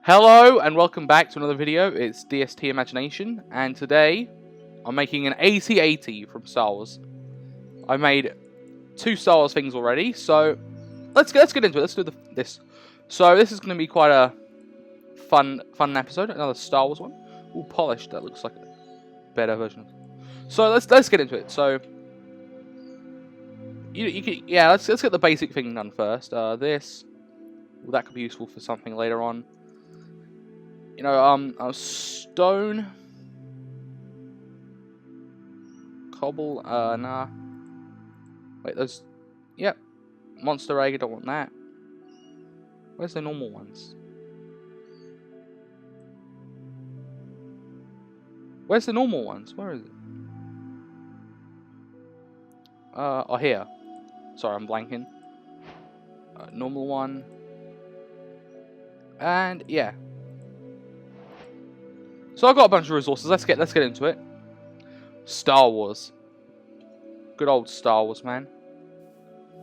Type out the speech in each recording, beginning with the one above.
Hello and welcome back to another video. It's DST Imagination, and today I'm making an AT-AT from Star Wars. I made two Star Wars things already, so let's get into it. Let's do this. So this is going to be quite a fun episode. Another Star Wars one. All polished. That looks like a better version of it. So let's get into it. So let's get the basic thing done first. This that could be useful for something later on. You know, stone, cobble, nah. Wait, those, yep, monster egg, I don't want that. Where's the normal ones? Where's the normal ones? Where is it? Oh, here. Sorry, I'm blanking. Normal one. And, yeah. So I've got a bunch of resources. Let's get into it. Star Wars. Good old Star Wars, man.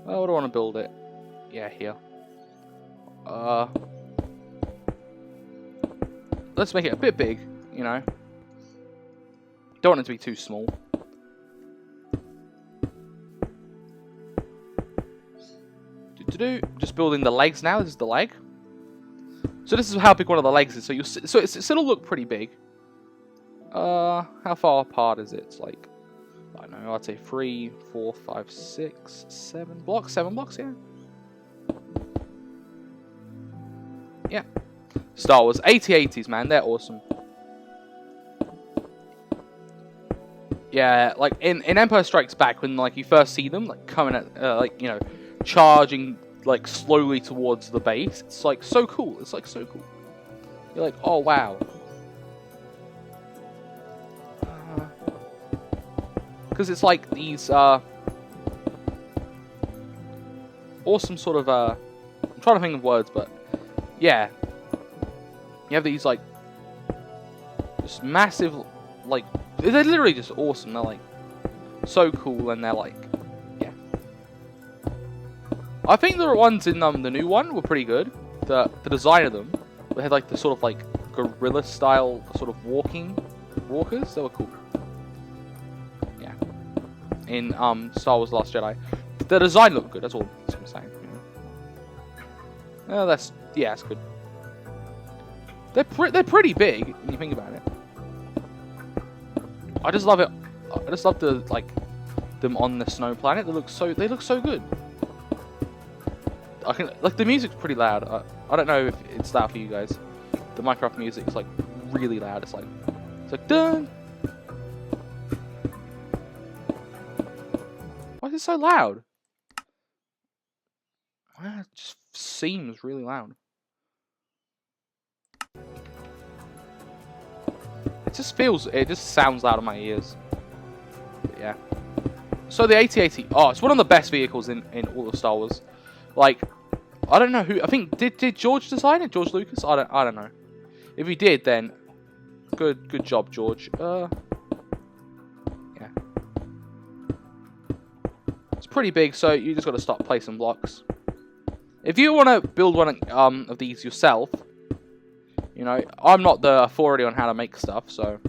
Oh, what do I want to build it? Yeah, here. Let's make it a bit big, you know. Don't want it to be too small. Just building the legs now. This is the leg. So this is how big one of the legs is. So it'll look pretty big. How far apart is it? It's like, I don't know, I'd say 3, 4, 5, 6, 7 blocks. 7 blocks, yeah. Yeah. Star Wars. AT-ATs, man. They're awesome. Yeah, like in Empire Strikes Back, when like you first see them, like coming at, like, you know, charging like slowly towards the base. It's like so cool. It's like so cool. You're like, oh wow. Because it's like these awesome sort of I'm trying to think of words, but yeah, you have these like just massive, like, they're literally just awesome. They're like so cool, and they're like, yeah. I think the ones in the new one were pretty good. The design of them, they had like the sort of like gorilla style sort of walkers. They were cool. Yeah. In Star Wars: The Last Jedi, the design looked good. That's all I'm saying. You know? That's good. They're pretty big when you think about it. I just love it. I just love the them on the snow planet. They look so good. I can, like, the music's pretty loud. I don't know if it's loud for you guys. The Minecraft music's like really loud. It's like dun. Why is it so loud? It just seems really loud. It just sounds loud in my ears. But yeah. So the AT-AT, it's one of the best vehicles in all of Star Wars. Like, I don't know who. I think did George design it? George Lucas? I don't know. If he did, then good job, George. Yeah. It's pretty big, so you just got to start placing blocks. If you want to build one of these yourself, you know, I'm not the authority on how to make stuff, so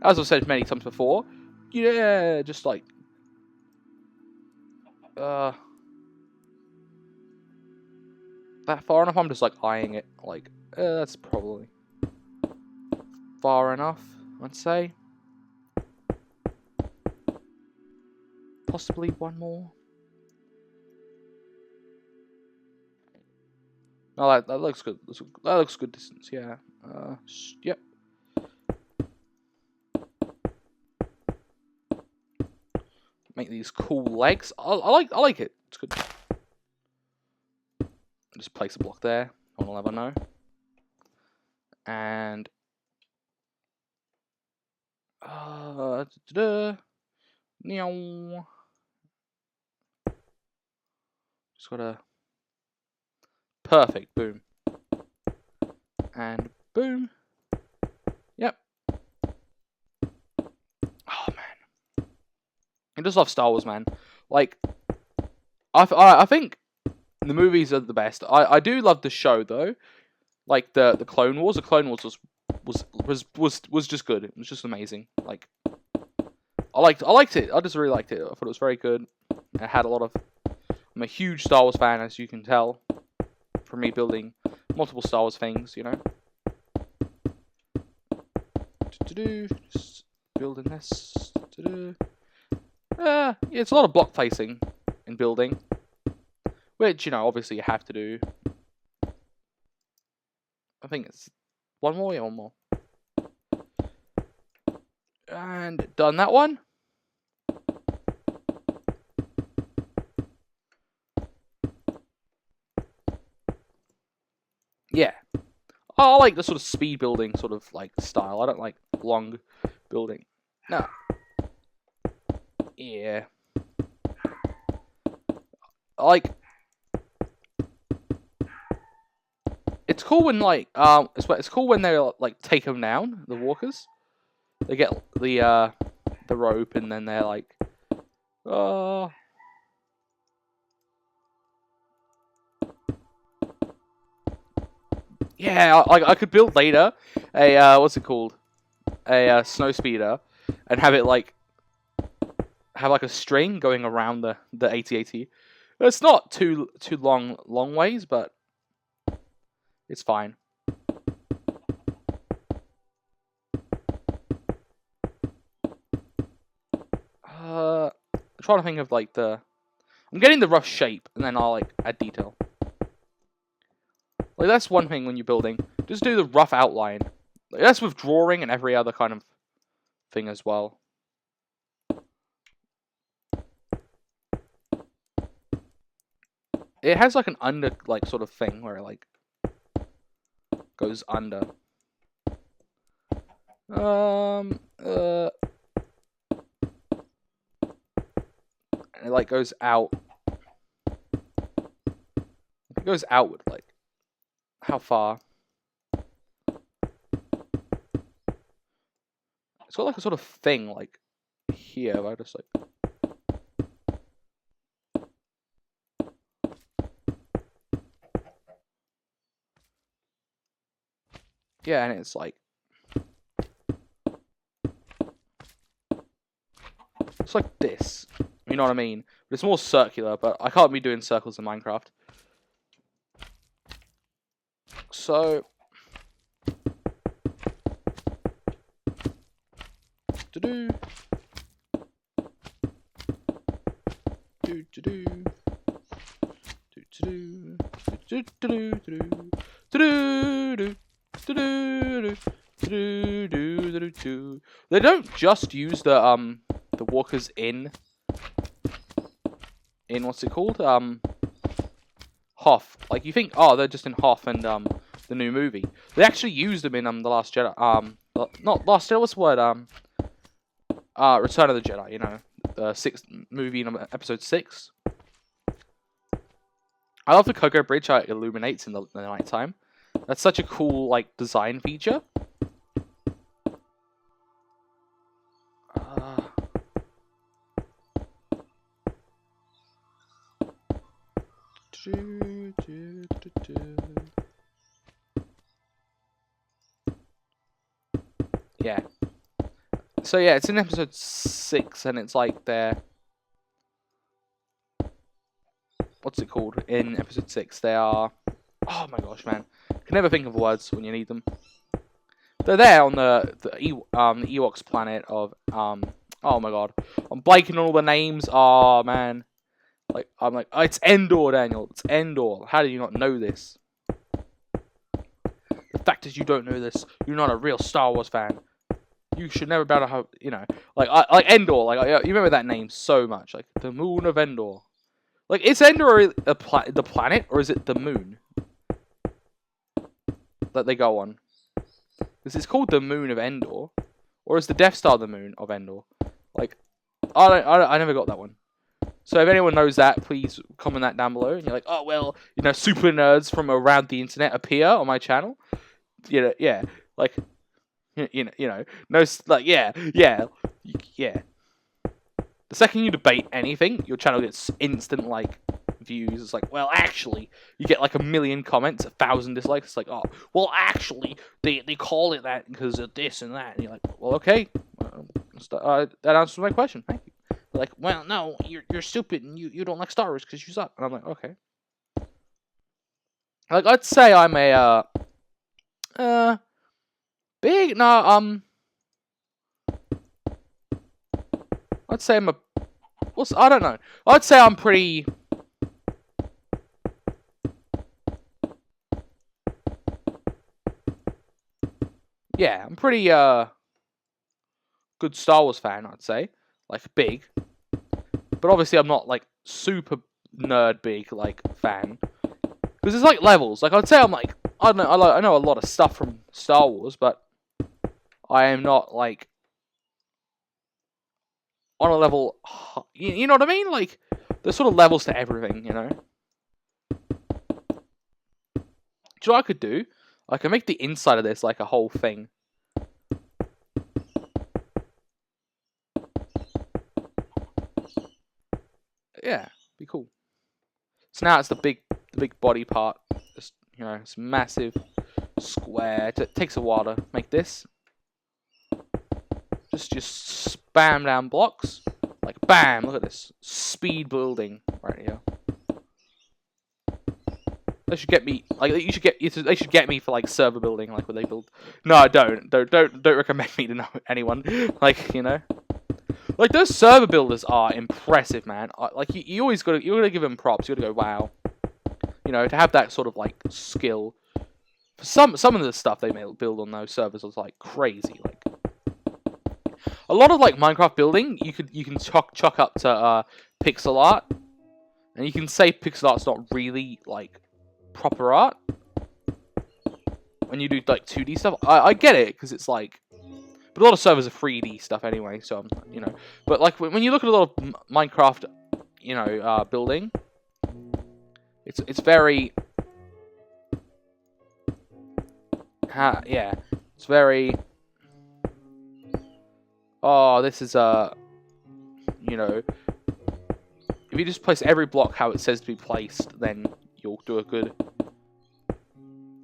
as I've said many times before, yeah, just like that far enough. I'm just like eyeing it, like that's probably far enough, I'd say. Possibly one more. No, that looks good. That looks good distance. Yeah. Yep. Make these cool legs. I like it. It's good. Just place a block there. No one will ever know. And just gotta. Perfect. Boom. And boom. Yep. Oh man, I just love Star Wars, man. Like, I think the movies are the best. I do love the show though. like the Clone Wars. The Clone Wars was just good. It was just amazing. Like I liked it. I just really liked it. I thought it was very good. It had a lot of. I'm a huge Star Wars fan, as you can tell, from me building multiple Star Wars things. You know. Just building this. Yeah, it's a lot of block placing in building, which, you know, obviously you have to do. I think it's one more, yeah, one more. And done that one. Yeah. I like the sort of speed building sort of like style. I don't like long building. No. Yeah. I like. It's cool when like it's cool when they like take them down, the walkers. They get the rope and then they're like, yeah, I could build later a what's it called, a snow speeder, and have it like have like a string going around the AT-AT. It's not too long ways, but it's fine. I'm trying to think of like I'm getting the rough shape, and then I'll like add detail. Like that's one thing when you're building. Just do the rough outline. Like, that's with drawing and every other kind of thing as well. It has like an under like sort of thing where it like goes under. And it like goes out. It goes outward, like how far? It's got like a sort of thing like here. I just like. Yeah, and it's like. It's like this. You know what I mean? But it's more circular, but I can't be doing circles in Minecraft. So. Do-do. Do-do-do. Do-do-do. Do-do-do-do. Do-do-do. Do-do-do. They don't just use the walkers in what's it called? Hoth. Like you think, oh, they're just in Hoth and the new movie. They actually used them in the Last Jedi. Not Last Jedi. What's the word? Return of the Jedi. You know, the 6th movie in episode 6. I love the Cocoa Bridge how it illuminates in the nighttime. That's such a cool like design feature. Yeah. So yeah, it's in episode 6, and it's like they're what's it called? In episode 6, they are. Oh my gosh, man! Can never think of words when you need them. They're there on the Ewoks planet of Oh my god, I'm blanking on all the names. Oh man, like I'm like, oh, it's Endor, Daniel. It's Endor. How do you not know this? The fact is, you don't know this. You're not a real Star Wars fan. You should never be able to have, you know, like Endor. Like you remember that name so much, like the moon of Endor. Like is Endor the planet or is it the moon that they go on? Because it's called the moon of Endor, or is the Death Star the moon of Endor? Like I never got that one. So if anyone knows that, please comment that down below. And you're like, oh well, you know, super nerds from around the internet appear on my channel. You know, yeah, like. You know, no, like, yeah. The second you debate anything, your channel gets instant, like, views. It's like, well, actually, you get like 1 million comments, 1,000 dislikes. It's like, oh, well, actually, they call it that because of this and that. And you're like, well, okay, that answers my question. Thank you. They're like, well, no, you're stupid and you don't like Star Wars because you suck. And I'm like, okay. Like, I'd say I'm a big I'd say I'm a. I don't know. I'd say I'm pretty. Yeah, I'm pretty good Star Wars fan. I'd say, like, big. But obviously, I'm not like super nerd big like fan. Because there's like levels. Like, I'd say I'm like, I don't know. I know a lot of stuff from Star Wars, but I am not like on a level. You know what I mean? Like, there's sort of levels to everything. You know. Do you know what I could do? I can make the inside of this like a whole thing. Yeah, be cool. So now it's the big body part. Just, you know, it's massive square. It takes a while to make this. Just spam down blocks. Like, bam! Look at this. Speed building right here. They should get me, like, they should get me for, like, server building, like, where they build. No, I don't. Don't recommend me to know anyone. Like, you know. Like, those server builders are impressive, man. Like, you always gotta give them props. You gotta go, wow. You know, to have that sort of, like, skill. For some of the stuff they build on those servers was, like, crazy. Like, a lot of, like, Minecraft building, you can chalk up to pixel art. And you can say pixel art's not really, like, proper art. When you do, like, 2D stuff. I get it, because it's, like... But a lot of servers are 3D stuff anyway, so, you know. But, like, when you look at a lot of Minecraft, you know, building, it's very... yeah, it's very... Oh, this is, you know... If you just place every block how it says to be placed, then you'll do a good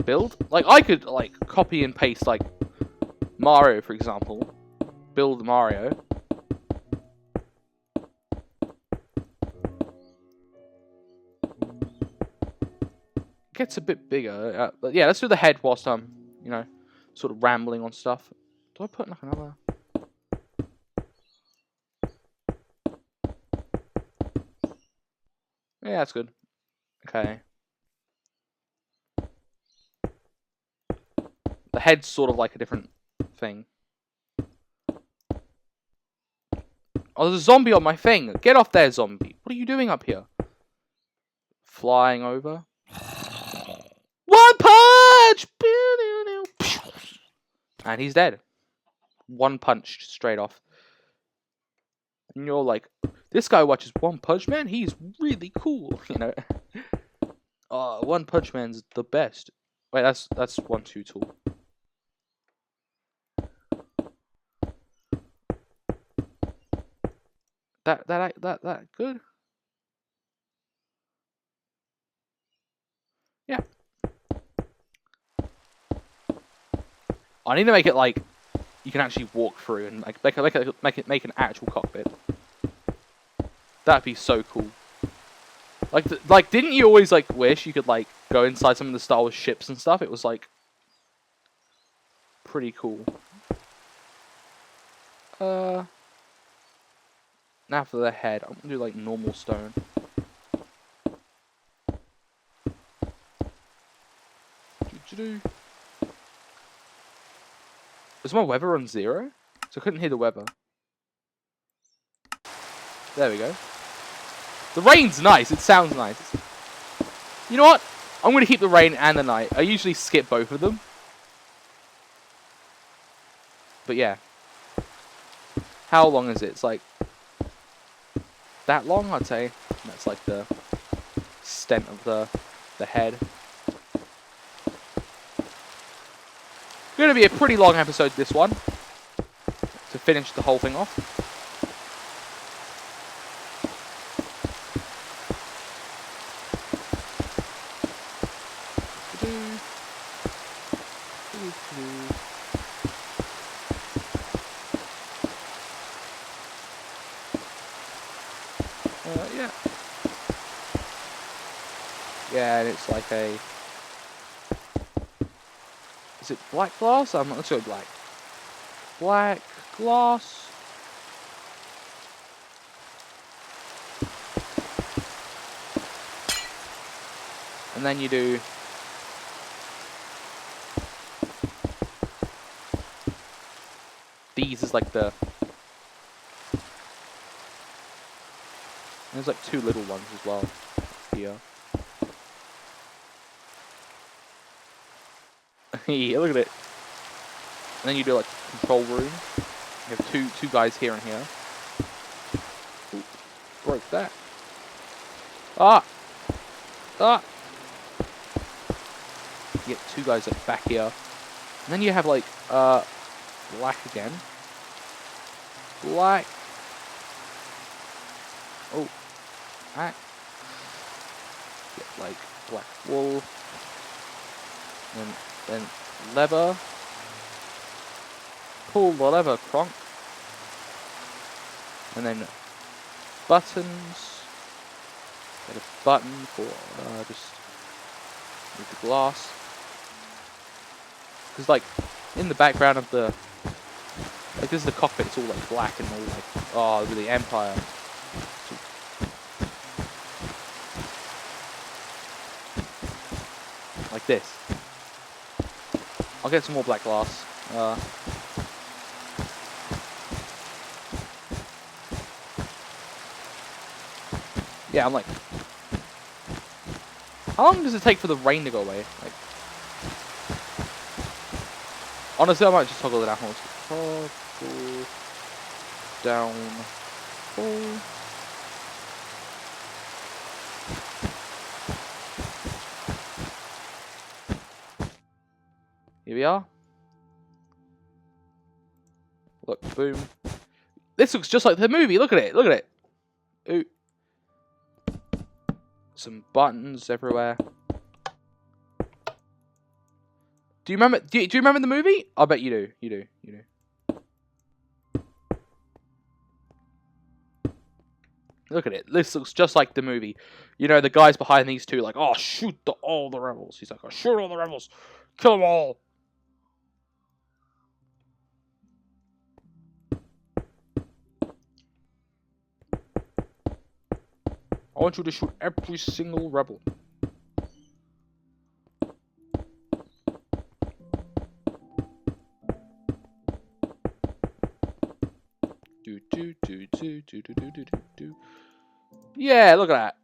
build. Like, I could, like, copy and paste, like, Mario, for example. Build Mario. Gets a bit bigger. But yeah, let's do the head whilst I'm, you know, sort of rambling on stuff. Do I put like another... Yeah, that's good. Okay. The head's sort of like a different thing. Oh, there's a zombie on my thing. Get off there, zombie. What are you doing up here? Flying over. One punch! And he's dead. One punch straight off. And you're like, this guy watches One Punch Man? He's really cool, you know. One Punch Man's the best. Wait, that's 1-2 tool. That good? Yeah. I need to make it like you can actually walk through and like make an actual cockpit. That'd be so cool. Like didn't you always like wish you could like go inside some of the Star Wars ships and stuff? It was like pretty cool. Now for the head, I'm gonna do like normal stone. Was my weather on 0? So I couldn't hear the weather. There we go. The rain's nice. It sounds nice. You know what? I'm going to keep the rain and the night. I usually skip both of them. But yeah. How long is it? It's like... that long, I'd say. That's like the extent of the head. Going to be a pretty long episode, this one. To finish the whole thing off. Yeah. Yeah, and it's like a... Is it black glass? Let's go black. Black glass. And then you do... These is like the... There's like two little ones as well here. Yeah, look at it. And then you do like control room. You have two guys here and here. Ooh, broke that. Ah! Ah! You get two guys like back here. And then you have like black again. Black. Oh. Black. Get like black wool. And then leather. Pull the lever, Kronk. And then buttons. Get a button for just with the glass. Because like in the background of the this is the cockpit, it's all like black and all like with the Empire. Like this. I'll get some more black glass. Yeah, I'm like... How long does it take for the rain to go away? Like... Honestly, I might just toggle it down. Toggle... Down... Pull... Here we are. Look, boom. This looks just like the movie. Look at it. Look at it. Ooh. Some buttons everywhere. Do you remember? Do you remember the movie? I bet you do. You do. You do. Look at it. This looks just like the movie. You know, the guys behind these two, like, oh, shoot all the rebels. He's like, oh, shoot all the rebels. Kill them all. I want you to shoot every single rebel. Do. Yeah, look at that.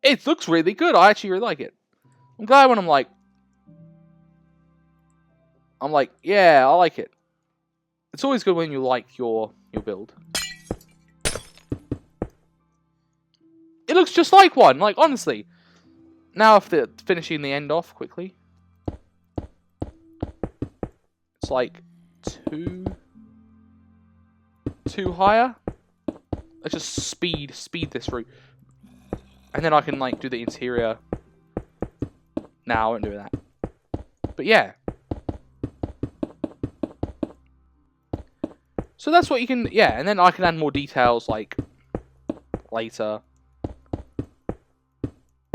It looks really good. I actually really like it. I'm glad when I'm like, yeah, I like it. It's always good when you like your build. It looks just like one, like, honestly. Now, after finishing the end off quickly. It's like two higher. Let's just speed this through. And then I can, like, do the interior. Now I won't do that. But, yeah. So that's what you can, yeah, and then I can add more details, like, later.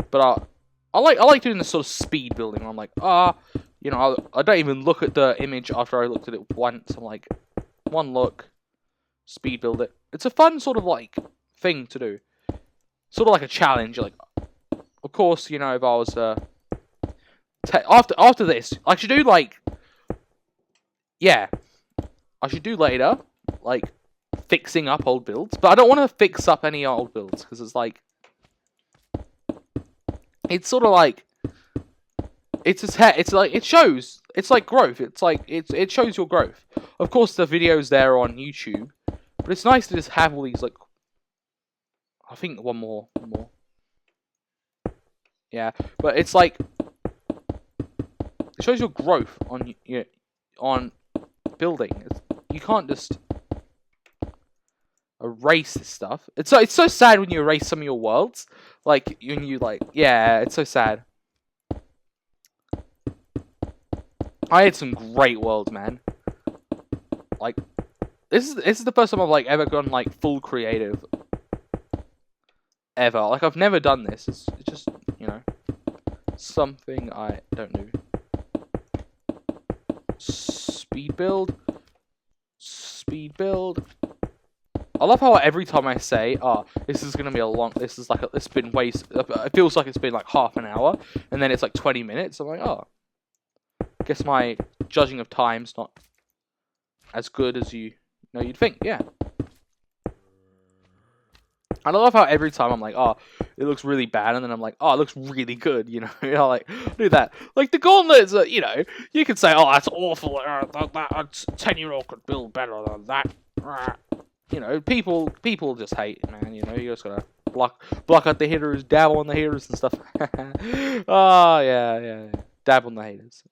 But I like doing this sort of speed building where I'm like, you know, I don't even look at the image after I looked at it once. I'm like, one look, speed build it. It's a fun sort of like thing to do. Sort of like a challenge. Like, of course, you know, if I was after this, I should do like, yeah, I should do later, like fixing up old builds. But I don't want to fix up any old builds because it's like. It's sort of like it's like it shows. It's like growth. It's like it shows your growth. Of course, the videos there on YouTube, but it's nice to just have all these like. I think one more. Yeah, but it's like it shows your growth on building. You can't just erase this stuff. It's so sad when you erase some of your worlds. Like when you like, yeah, it's so sad. I had some great worlds, man. Like, this is the first time I've like ever gone like full creative. Ever. Like, I've never done this. It's just, you know, something I don't do. Speed build. Speed build. I love how every time I say, "Oh, this is gonna be a long," this is like it's been it feels like it's been like half an hour, and then it's like 20 minutes. I'm like, oh, guess my judging of time's not as good as you'd think. Yeah. I love how every time I'm like, oh, it looks really bad, and then I'm like, oh, it looks really good, you know, like, do that. Like, the gauntlets, you know, you could say, oh, that's awful, that 10-year-old could build better than that. You know, people just hate, man, you know, you just gotta block out the haters, dab on the haters and stuff. Oh, yeah, dab on the haters.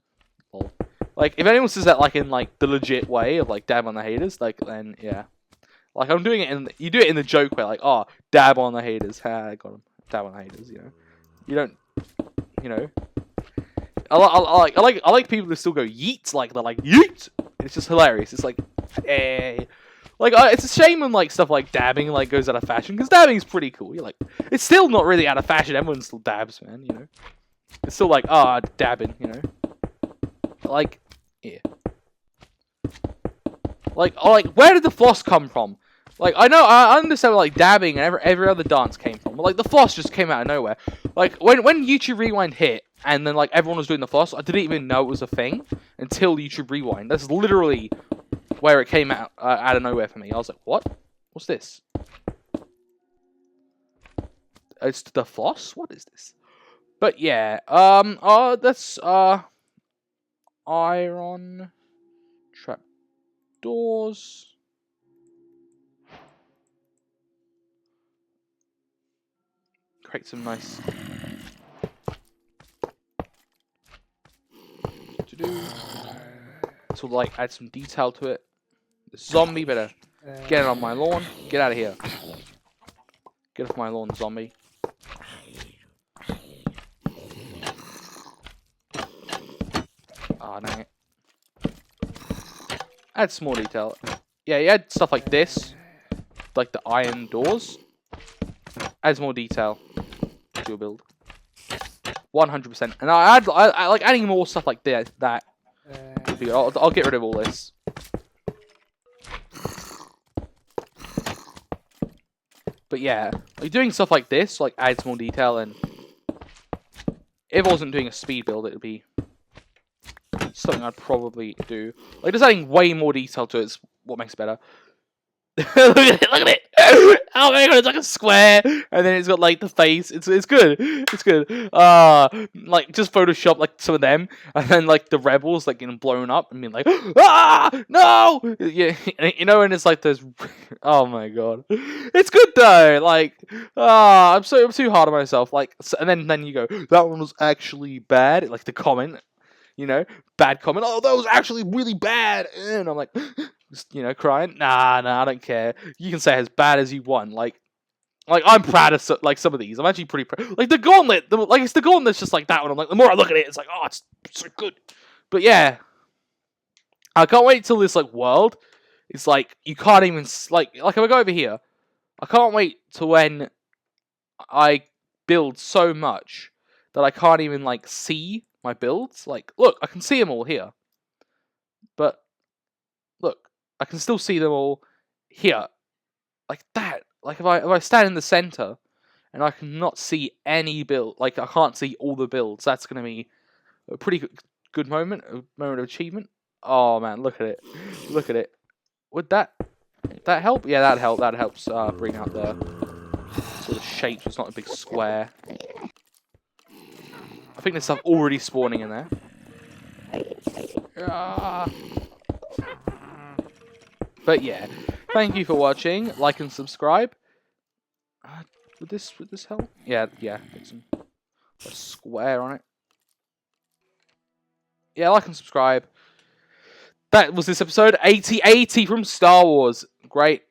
Like, if anyone says that, like, in, like, the legit way of, like, dab on the haters, like, then, yeah. Like, I'm doing it you do it in the joke way, like, oh, dab on the haters. Ha, I got him. Dab on the haters, you know. You don't, you know. I like people who still go yeet, like, they're like, yeet! It's just hilarious. It's like, eh. Like, it's a shame when, like, stuff like dabbing, like, goes out of fashion, because dabbing is pretty cool. You're like, it's still not really out of fashion. Everyone still dabs, man, you know. It's still like, dabbing, you know. Like, yeah. Like, where did the floss come from? Like, I understand where, like, dabbing and every other dance came from. But, like, the floss just came out of nowhere. Like, when YouTube Rewind hit, and then, like, everyone was doing the floss, I didn't even know it was a thing until YouTube Rewind. That's literally where it came out of nowhere for me. I was like, what? What's this? It's the floss? What is this? But, yeah. That's, iron... Trap doors. Create some nice to do. To like add some detail to it. The zombie better get it on my lawn. Get out of here. Get off my lawn, zombie. Ah, dang it. Add some more detail. Yeah, you add stuff like this. Like the iron doors. Adds more detail to your build. 100%. And I like adding more stuff like that. I'll get rid of all this. But yeah, like doing stuff like this like adds more detail, and if I wasn't doing a speed build, it would be something I'd probably do. Like just adding way more detail to it is what makes it better. Look at it! Oh my god, it's like a square, and then it's got like the face. It's good. It's good. Like just Photoshop like some of them, and then like the rebels like getting blown up and being like, ah, no, yeah, you know, and it's like there's, oh my god, it's good though. Like, I'm too hard on myself. Like, and then you go, that one was actually bad. Like the comment, you know, bad comment. Oh, that was actually really bad, and I'm like. Just, you know, crying. Nah, I don't care. You can say as bad as you want. Like I'm proud of like some of these. I'm actually pretty proud. Like the gauntlet, it's the gauntlet that's just like that one. I'm like, the more I look at it, it's like, oh, it's so good. But yeah, I can't wait till this like world. It's like you can't even like if I go over here, I can't wait to when I build so much that I can't even like see my builds. Like, look, I can see them all here, but look. I can still see them all here, like that. Like if I stand in the center, and I cannot see any build, like I can't see all the builds. That's gonna be a pretty good moment, a moment of achievement. Oh man, look at it, look at it. Would that help? Yeah, that help. That helps bring out the sort of shapes. It's not a big square. I think there's stuff already spawning in there. But yeah, thank you for watching. Like and subscribe. Would this help? Yeah. Put a square on it. Yeah, like and subscribe. That was this episode 8080 from Star Wars. Great.